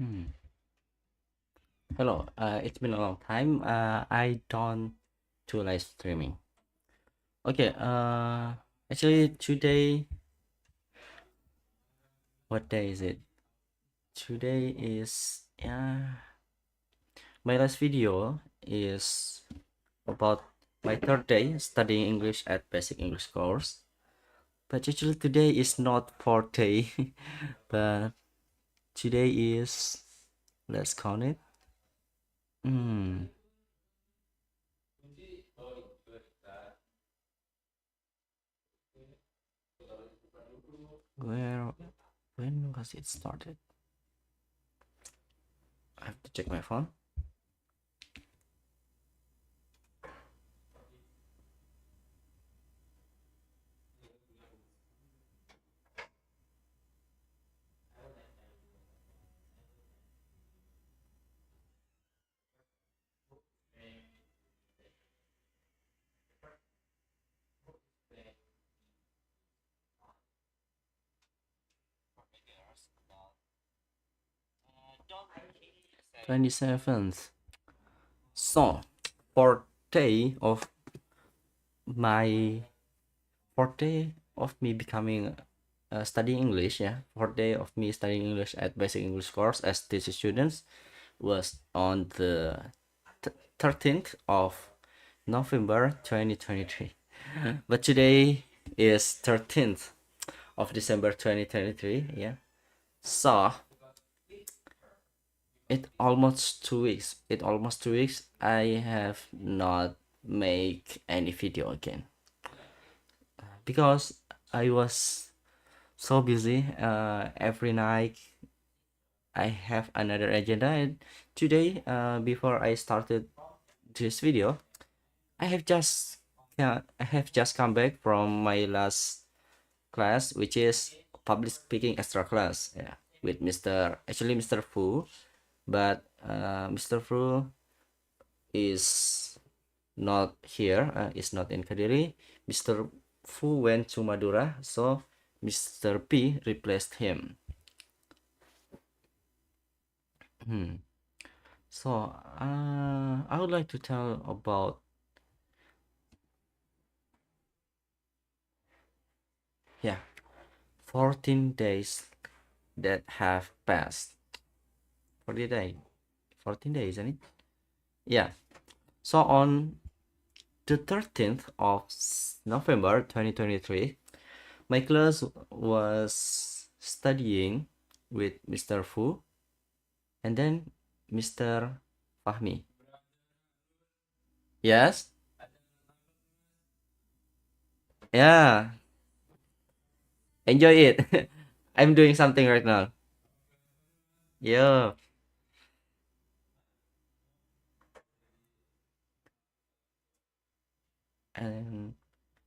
Hmm. Hello, it's been a long time. I don't do live streaming. Okay, actually today, what day is it? Today is, my last video is about my third day studying English at basic English course. But actually today is not fourth day, but today is, let's count it. Hmm, where, when was it started? I have to check my phone. 27th. So, fourth day of my fourth day of me becoming studying English, fourth day of me studying English at basic English course as teacher students was on the 13th of November 2023. But today is 13th of December 2023. Yeah. So it almost 2 weeks I have not make any video again because I was so busy. Every night I have another agenda, and today, before I started this video, I have just come back from my last class, which is public speaking extra class, with Mr. Fu, but Mr. Fu is not here, is not in Kediri. Mr. Fu went to Madura, so Mr. P replaced him. Hmm. So, I would like to tell about, 14 days that have passed. 40 day, 14 days, isn't it? Yeah. So on the 13th of November 2023, my class was studying with Mr. Fu and then Mr. Fahmi. Yes? Yeah. Enjoy it. I'm doing something right now. Yeah. And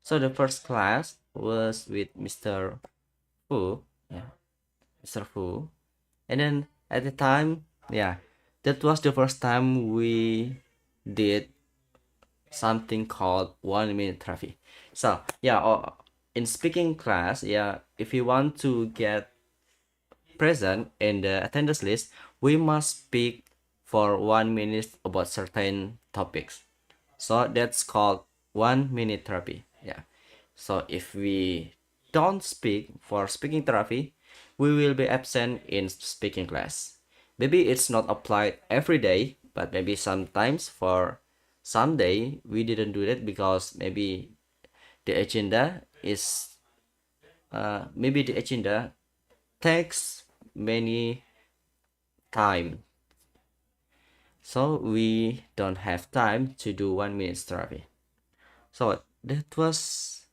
so the first class was with Mr. Fu. Yeah. Mr. Fu. And then at the time, that was the first time we did something called 1 minute therapy. So in speaking class, if you want to get present in the attendance list, we must speak for 1 minute about certain topics. So that's called 1 minute therapy. Yeah. So if we don't speak for speaking therapy, we will be absent in speaking class. Maybe it's not applied every day, but maybe sometimes for some day we didn't do that because the agenda is maybe the agenda takes many time, so we don't have time to do 1 minute therapy. So that was,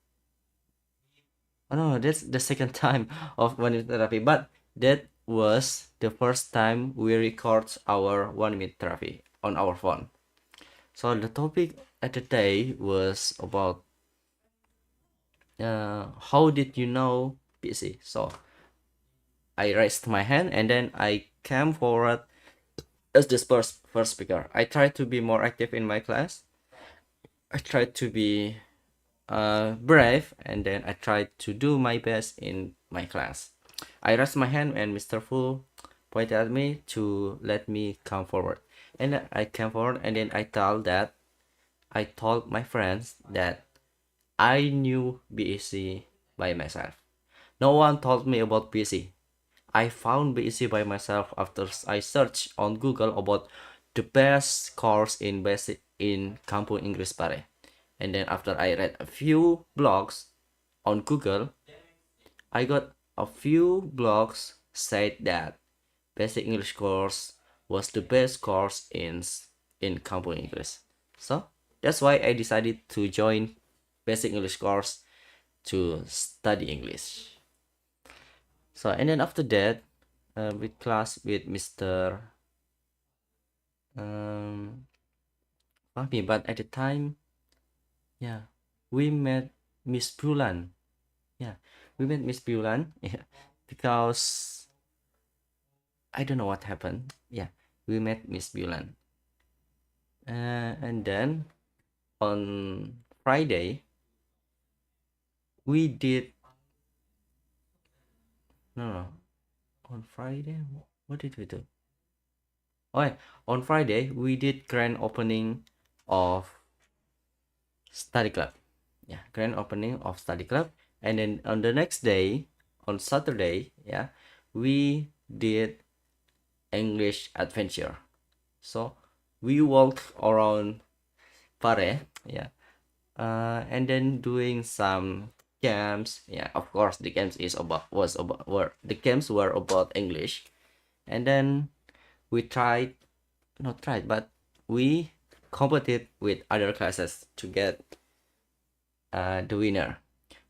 oh no, that's the second time of 1 minute therapy, but that was the first time we record our 1 minute therapy on our phone. So the topic at the day was about how did you know BEC? So I raised my hand and then I came forward as the first speaker. I tried to be more active in my class. I tried to be brave, and then I tried to do my best in my class. I raised my hand and Mr. Fu pointed at me to let me come forward. And I came forward, and then I told my friends that I knew BEC by myself. No one told me about BEC. I found BEC by myself after I searched on Google about the best course in basic in Kampung Inggris Pare. And then after I read a few blogs on Google, I got a few blogs said that basic English course was the best course in Kampung English. So that's why I decided to join basic English course to study English. So and then after that, with class with Mr. Um, Fahmi, but at the time, yeah, we met Miss Bulan. Yeah, we met Miss Bulan. Yeah, because I don't know what happened. Yeah, we met Miss Bulan. And then on Friday, we did no, on Friday, what did we do? Oh, yeah, on Friday we did grand opening of study club. Yeah, grand opening of study club, and then on the next day, on Saturday, yeah, we did English adventure. So we walked around Pare, yeah, and then doing some games. Yeah, of course, the games is about was about were the games were about English, and then we tried, not tried, but we competed with other classes to get the winner.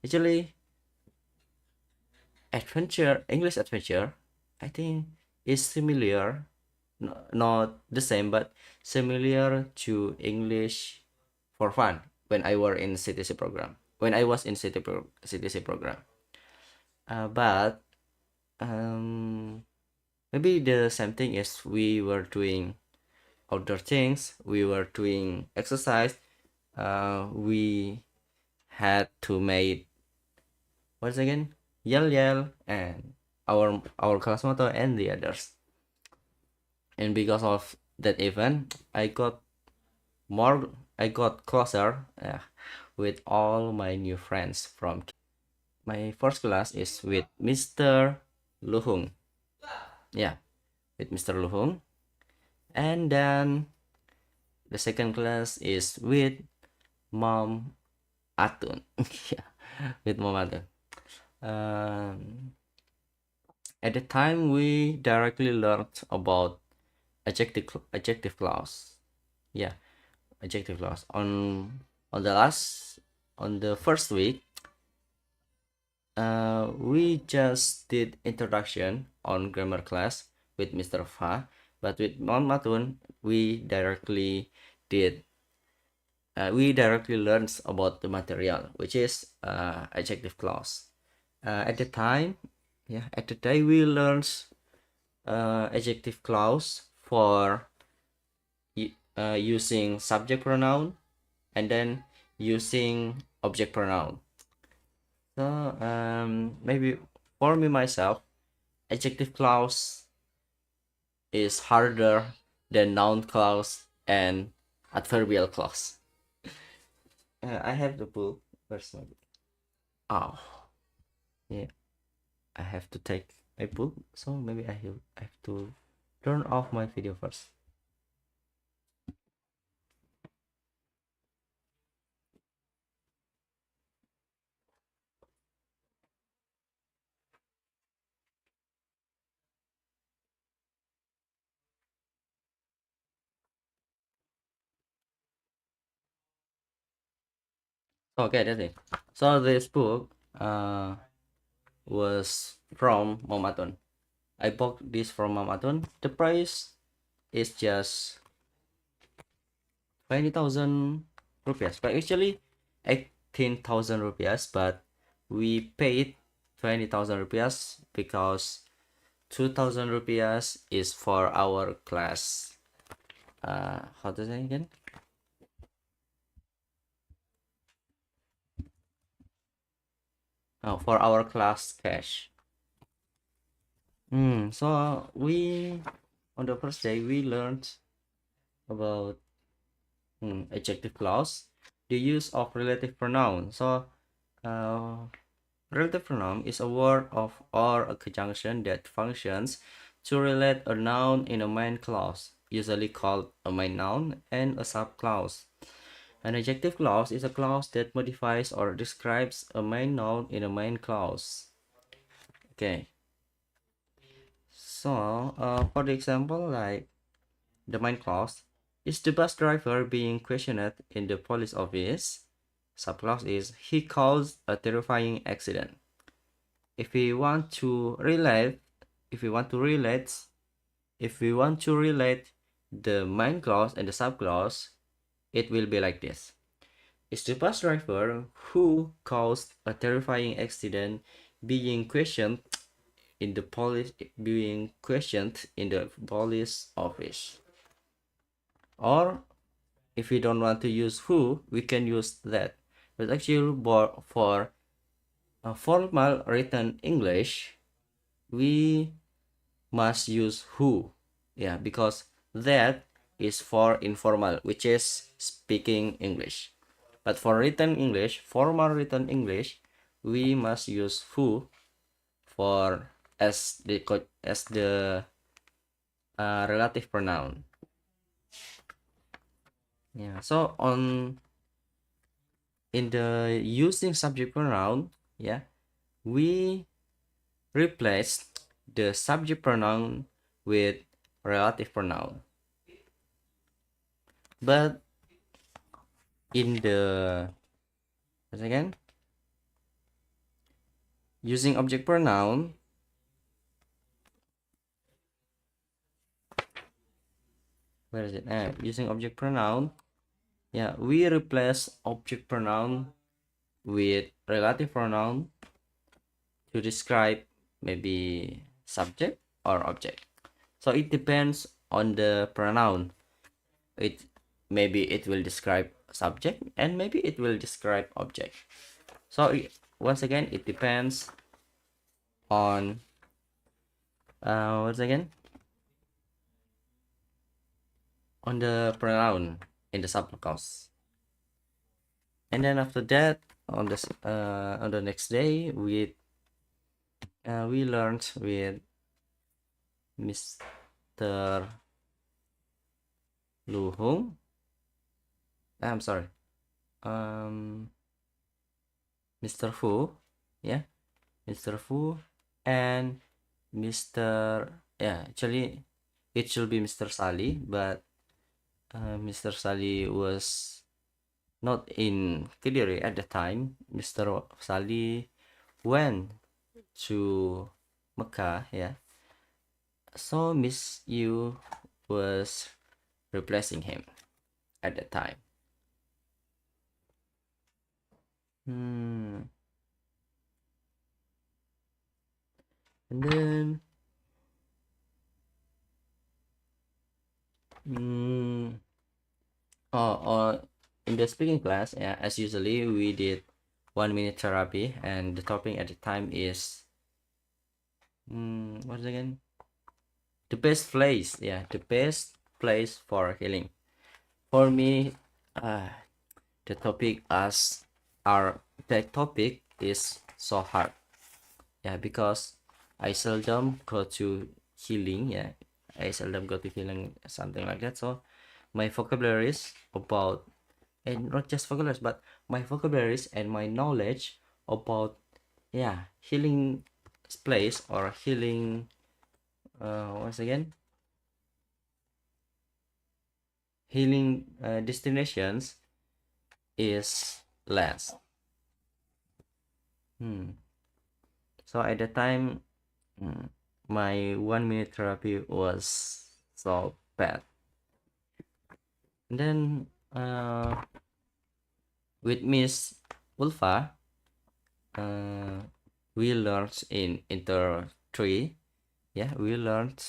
Actually, adventure English adventure, I think is similar, not the same, but similar to English for fun when I were in CTC program. When I was in CTC program, but maybe the same thing is we were doing outdoor things, we were doing exercise, we had to make what's again yell yell and our class motto and the others. And because of that event, more I got closer with all my new friends from my first class is with Mr. Luhung. Yeah, with Mr. Luhung. And then the second class is with Mom Atun. Yeah, with Mom Atun. Um, at the time, we directly learned about adjective clause. Yeah, adjective clause. On the last on the first week, we just did introduction on grammar class with Mr. Fa, but with Mom Matun, did we directly learns about the material, which is adjective clause. At the time, yeah, at the day we learns adjective clause for using subject pronoun and then using object pronoun. So maybe for me myself, adjective clause is harder than noun clause and adverbial clause. I have the book. Where's my book? Oh, yeah. I have to take my book. So maybe I have to turn off my video first. Okay, that's it. So this book was from Momaton. I bought this from Momaton. The price is just 20,000 rupiahs, but actually 18,000 rupiahs, but we paid 20,000 rupiahs because 2,000 rupiahs is for our class. How to say again? Oh, for our class cash. So we on the first day we learned about adjective clause, the use of relative pronoun. So uh, relative pronoun is a word of or a conjunction that functions to relate a noun in a main clause, usually called a main noun, and a subclause. An adjective clause is a clause that modifies or describes a main noun in a main clause. Okay, so for the example, like the main clause is the bus driver being questioned in the police office. Subclause is he caused a terrifying accident. If we want to relate, if we want to relate, if we want to relate the main clause and the subclause, it will be like this. Is the bus driver who caused a terrifying accident being questioned in the police office? Or if we don't want to use who, we can use that. But actually, for a formal written English, we must use who. Yeah, because that is for informal, which is speaking English. But for written English, formal written English, we must use who for as the relative pronoun. Yeah. So on in the using subject pronoun, yeah, we replace the subject pronoun with relative pronoun. But in the once again using object pronoun, where is it? Using object pronoun, yeah, we replace object pronoun with relative pronoun to describe maybe subject or object. So it depends on the pronoun. It maybe it will describe subject and maybe it will describe object. So once again, it depends on once again on the pronoun in the subclause. And then after that, on the next day, we learned with Mr. Lu Hong. I'm sorry, um, Mr. Fu, yeah, Mr. Fu and Mr. Yeah, actually, it should be Mr. Sali, but Mr. Sali was not in Kediri at the time. Mr. Sali went to Mecca, yeah. So Miss Yu was replacing him at the time. And then in the speaking class, yeah, as usually we did 1 minute therapy, and the topic at the time is what is it again? The best place, yeah, the best place for healing. For me, the topic as our that topic is so hard, yeah, because I seldom go to healing, yeah, I seldom go to healing, something like that. So my vocabularies about, and not just vocabularies, but my vocabularies and my knowledge about, yeah, healing place or healing once again healing destinations is less. So at the time, my 1 minute therapy was so bad. And then with Miss Ulfa, we learned in inter 3, yeah, we learned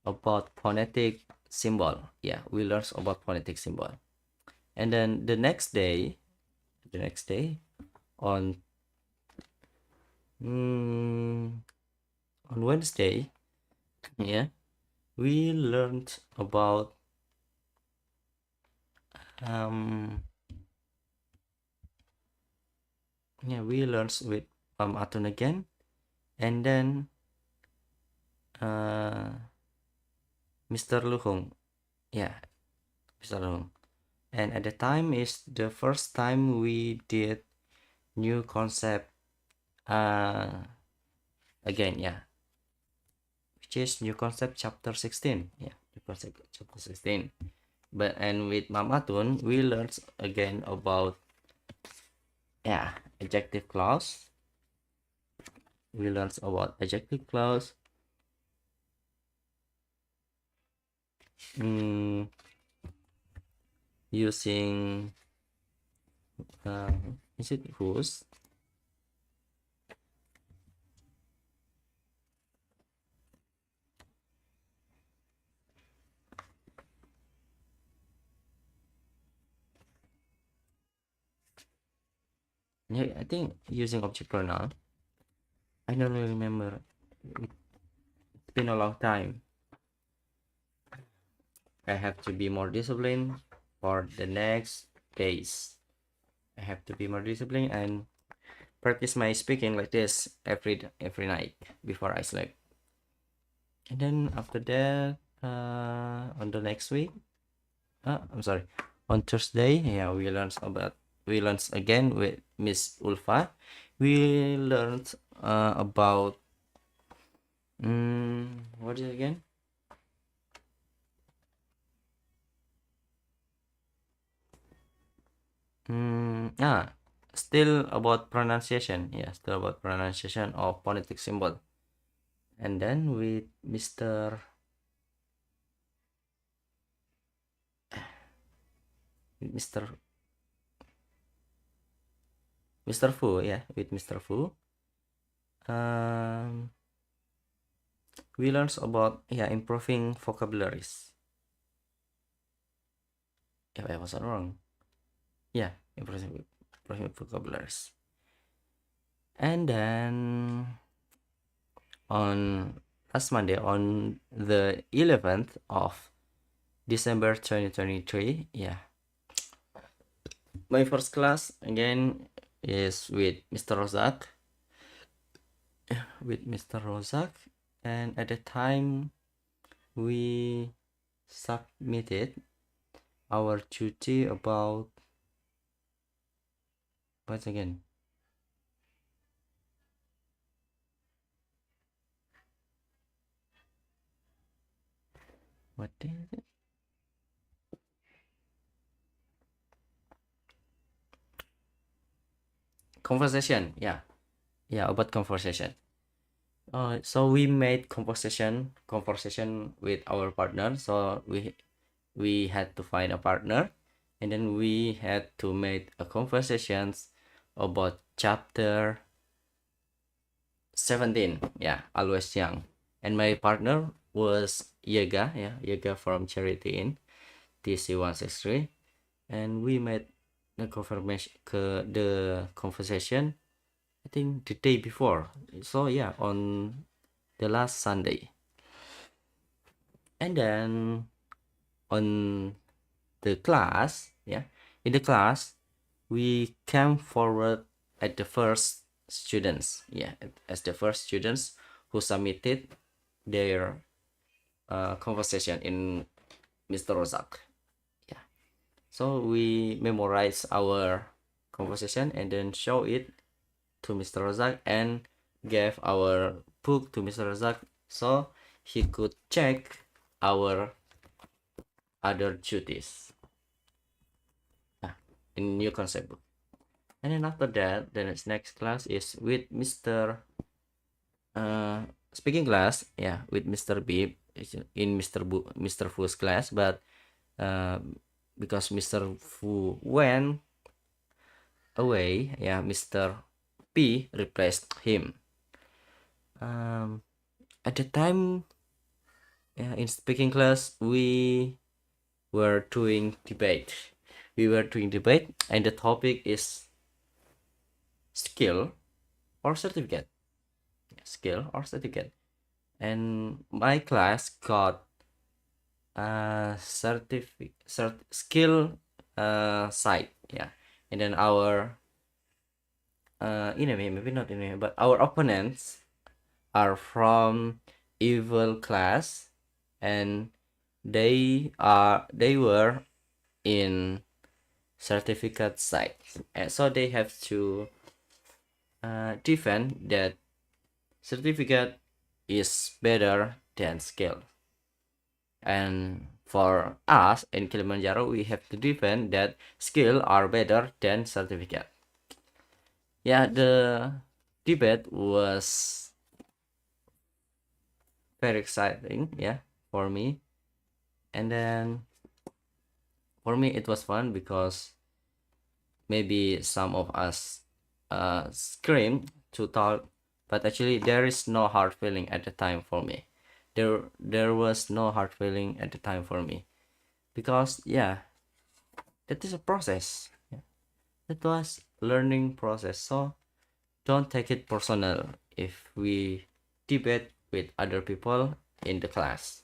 about phonetic symbol, yeah, we learned about phonetic symbol. And then the next day on on Wednesday, yeah, we learned about um yeah, we learned with Atun again, and then uh Mr. Luhung, yeah, Mr. Luhung. And at the time is the first time we did new concept again, yeah, which is new concept chapter 16, yeah, new concept chapter 16. But and with Mamatun we learned again about, yeah, adjective clause. We learned about adjective clause, using is it whose, yeah, I think using object pronoun. I don't really remember, it's been a long time. I have to be more disciplined for the next days. I have to be more disciplined and practice my speaking like this every night before I sleep. And then after that, on the next week, I'm sorry, on Thursday, yeah, we learned again with Miss Ulfa. We learned about what is it again? Still about pronunciation. Yeah, still about pronunciation of phonetic symbol. And then with Mr. Mr. Fu, yeah, with Mr. Fu. Um, we learned about, yeah, improving vocabularies. Yeah, I wasn't wrong. Yeah, improving vocabularies. And then on last Monday, on the 11th of December 2023, yeah, my first class again is with Mr. Rozak. With Mr. Rozak, and at the time we submitted our duty about what again? What is it? Conversation, yeah, yeah, about conversation. So we made conversation with our partner. So we had to find a partner, and then we had to make a conversations about chapter 17. Yeah, always young. And my partner was Yega, yeah, Yega from Charity in TC163, and we made the conversation, I think the day before. So yeah, on the last Sunday. And then on the class, yeah, in the class, we came forward at the first students, yeah, as the first students who submitted their conversation in Mr. Rozak. Yeah. So we memorize our conversation and then show it to Mr. Rozak and gave our book to Mr. Rozak so he could check our other duties, in new concept book. And then after that, the next class is with Mr. Speaking class, yeah, with Mr. B in Mr. Fu's class, but uh, because Mr. Fu went away, yeah, Mr. P replaced him. At the time, yeah, in speaking class, we were doing debate. And the topic is skill or certificate. Skill or certificate. and my class got skill site, yeah. And then our enemy, maybe not enemy, but our opponents are from evil class, and they were in certificate site, and so they have to defend that certificate is better than skill. And for us in Kilimanjaro, we have to defend that skill are better than certificate. Yeah, the debate was very exciting, yeah, for me. And then for me, it was fun because maybe some of us screamed to talk, but actually there is no hard feeling at the time for me. There was no hard feeling at the time for me because yeah, that is a process. Yeah, that was learning process. So don't take it personal if we debate with other people in the class,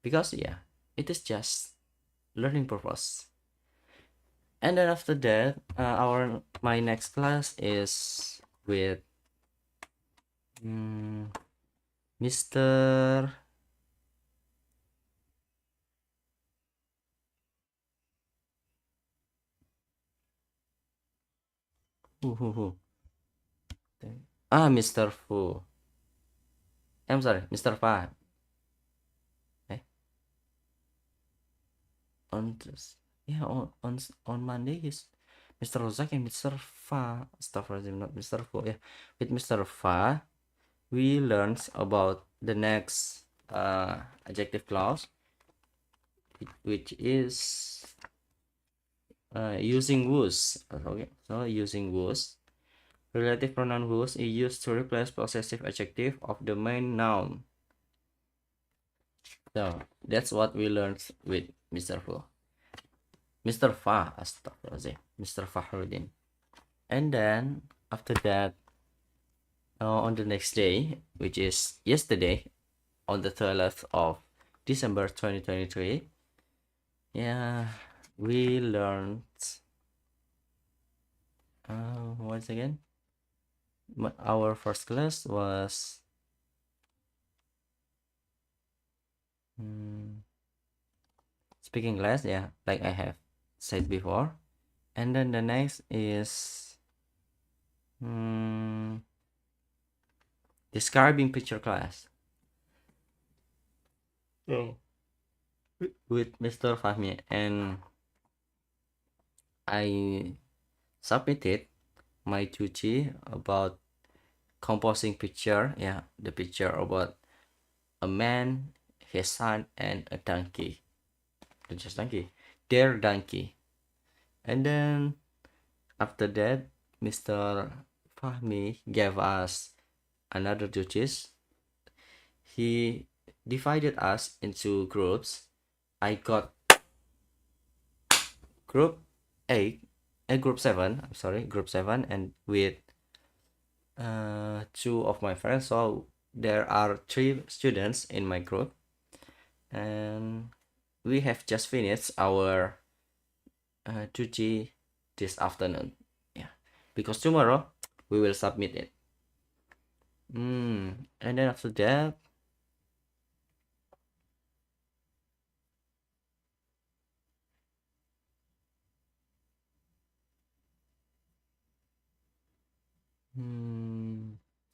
because yeah, it is just learning purpose. And then after that, our my next class is with Mr. Who? Mr. Fu. I'm sorry, Mr. Fa. Eh, on this, yeah, on Monday is Mr. Rozak and Mr. Fa. Astaghfirullahaladzim, not Mr. Fu. Yeah, with Mr. Fa, we learned about the next adjective clause, which is using was. Okay, so using was. Relative pronoun was is used to replace possessive adjective of the main noun. So that's what we learned with Mr. Fu. Mr. Fa, astaghfirullahaladzim, Mr. Fahruddin. And then after that, on the next day, which is yesterday, on the 12th of December 2023, yeah, we learned once again. Our first class was speaking class, yeah, like I have said before. And then the next is describing picture class. Oh. With Mr. Fahmi, and I submitted my duty about composing picture, yeah, the picture about a man, his son, and a donkey. Not just donkey, their donkey. And then after that, Mr. Fahmi gave us another duties. He divided us into groups. I got group 8 and group 7. I'm sorry, group 7, and with two of my friends. So there are 3 students in my group, and we have just finished our duty this afternoon. Yeah, because tomorrow we will submit it. And then after that,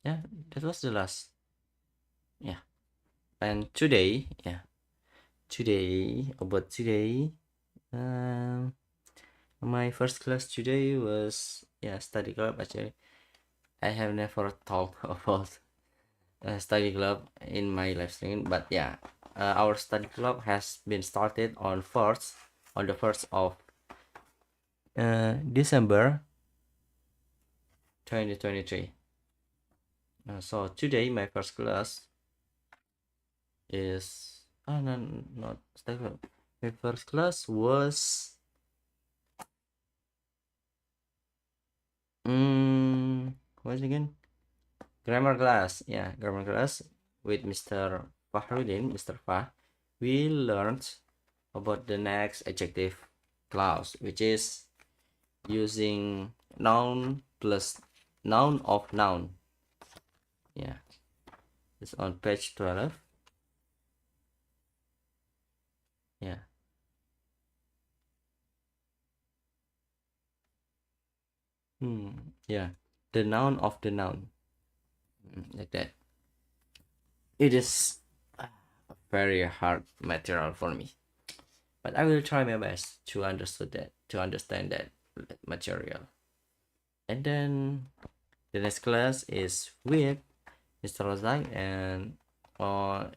yeah, that was the last. Yeah, and today, yeah, today, my first class today was, yeah, study club. Actually, I have never talked about study club in my live stream, but yeah, our study club has been started on the first of December 2023. So today my first class is no, not study club. My first class was what is it again? Grammar class. Yeah, grammar class with Mr. Fahruddin, Mr. Fah, we learned about the next adjective clause, which is using noun plus noun of noun. Yeah, it's on page 12. Yeah. Yeah, the noun of the noun. Like that. It is a very hard material for me, but I will try my best to understand that material. And then the next class is with Mr. Razak, and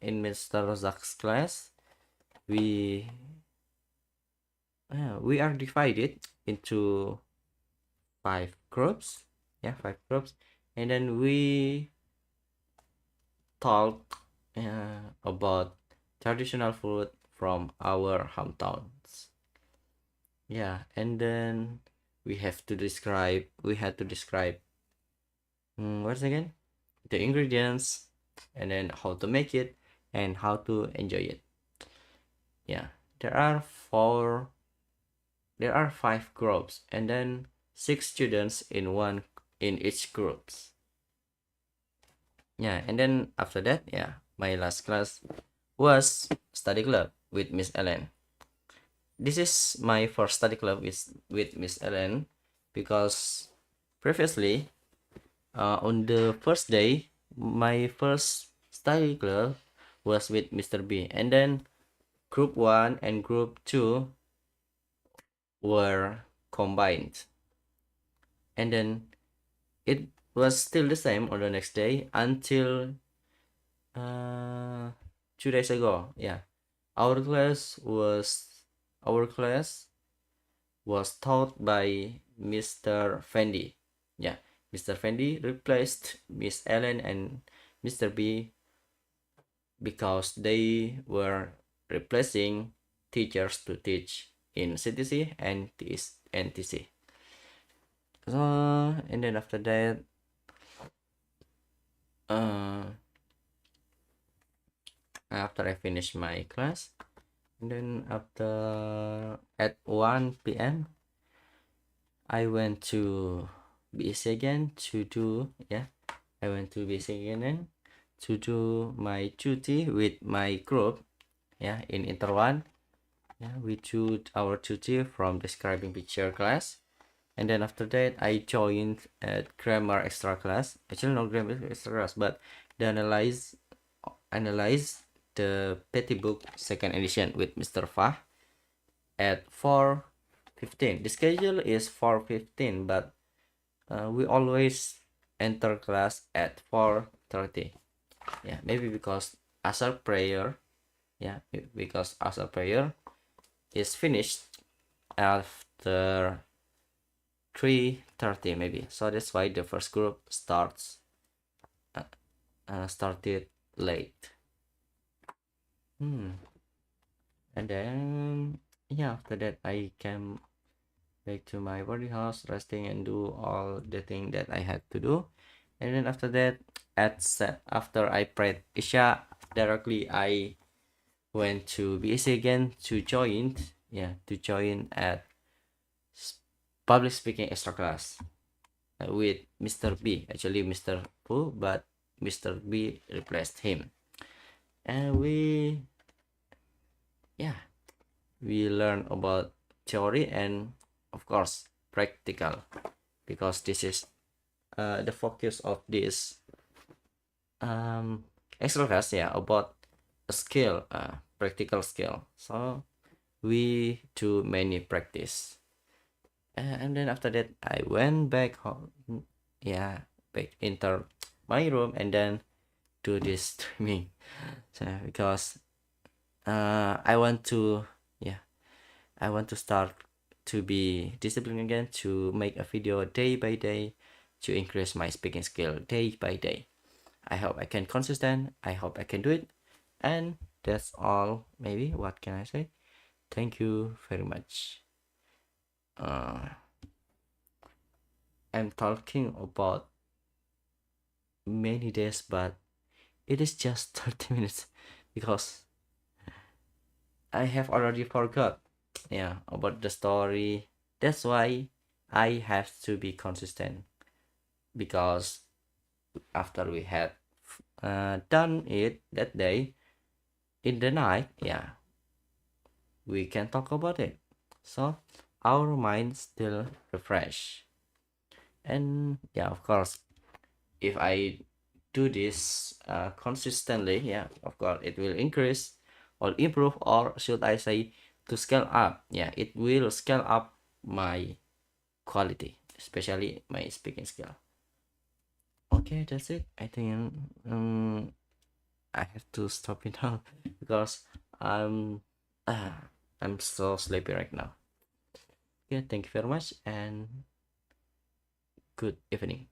in Mr. Razak's class, we we are divided into 5 groups. Yeah, 5 groups, and then we talk about traditional food from our hometowns. Yeah, and then we had to describe what's again the ingredients, and then how to make it and how to enjoy it. Yeah, there are four there are 5 groups, and then 6 students in each groups. Yeah, and then after that, yeah, my last class was study club with Miss Ellen. This is my first study club with Miss Ellen, because previously, on the first day, my first study club was with Mr. B, and then group 1 and group 2 were combined, and then it was still the same on the next day until uh 2 days ago. Yeah, our class was our class was taught by Mr. Fendi. Yeah, Mr. Fendi replaced Miss Ellen and Mr. B because they were replacing teachers to teach in CTC and NTC. So, and then after that, uh, after I finished my class, and then after at 1 p.m., I went to BEC again to do, yeah, I went to BEC again to do my duty with my group, yeah, in Inter 1. Yeah, we do our duty from describing picture class, and then after that I joined at grammar extra class. Actually, not grammar extra class, but the analyze the petty book second edition with Mr. Fah at 4:15. The schedule is 4:15, but we always enter class at 4:30. Yeah, maybe because asar prayer, yeah, because asar prayer is finished after 3:30 maybe, so that's why the first group started late. And then, yeah, after that I came back to my boarding house, resting and do all the thing that I had to do. And then after that, after I prayed Isha, directly I went to BSc again to join, at public speaking extra class with Mr. B. Actually, Mr. Pu, but Mr. B replaced him. And we learn about theory and, of course, practical, because this is the focus of this extra class, yeah, about a skill, practical skill. So we do many practice, and then after that I went back home, yeah, back into my room, and then do this streaming. So because I want to, yeah, I want to start to be disciplined again, to make a video day by day, to increase my speaking skill day by day. I hope I can consistent. I hope I can do it. And that's all. Maybe what can I say? Thank you very much. I'm talking about many days, but it is just 30 minutes because I have already forgot, yeah, about the story. That's why I have to be consistent, because after we had done it that day in the night, yeah, we can talk about it. So our minds still refresh. And yeah, of course, if I do this consistently, yeah, of course, it will increase or improve, or should I say, to scale up. Yeah, it will scale up my quality, especially my speaking skill. Okay, that's it. I think I have to stop it now because I'm uh, I'm so sleepy right now. Yeah, thank you very much and good evening.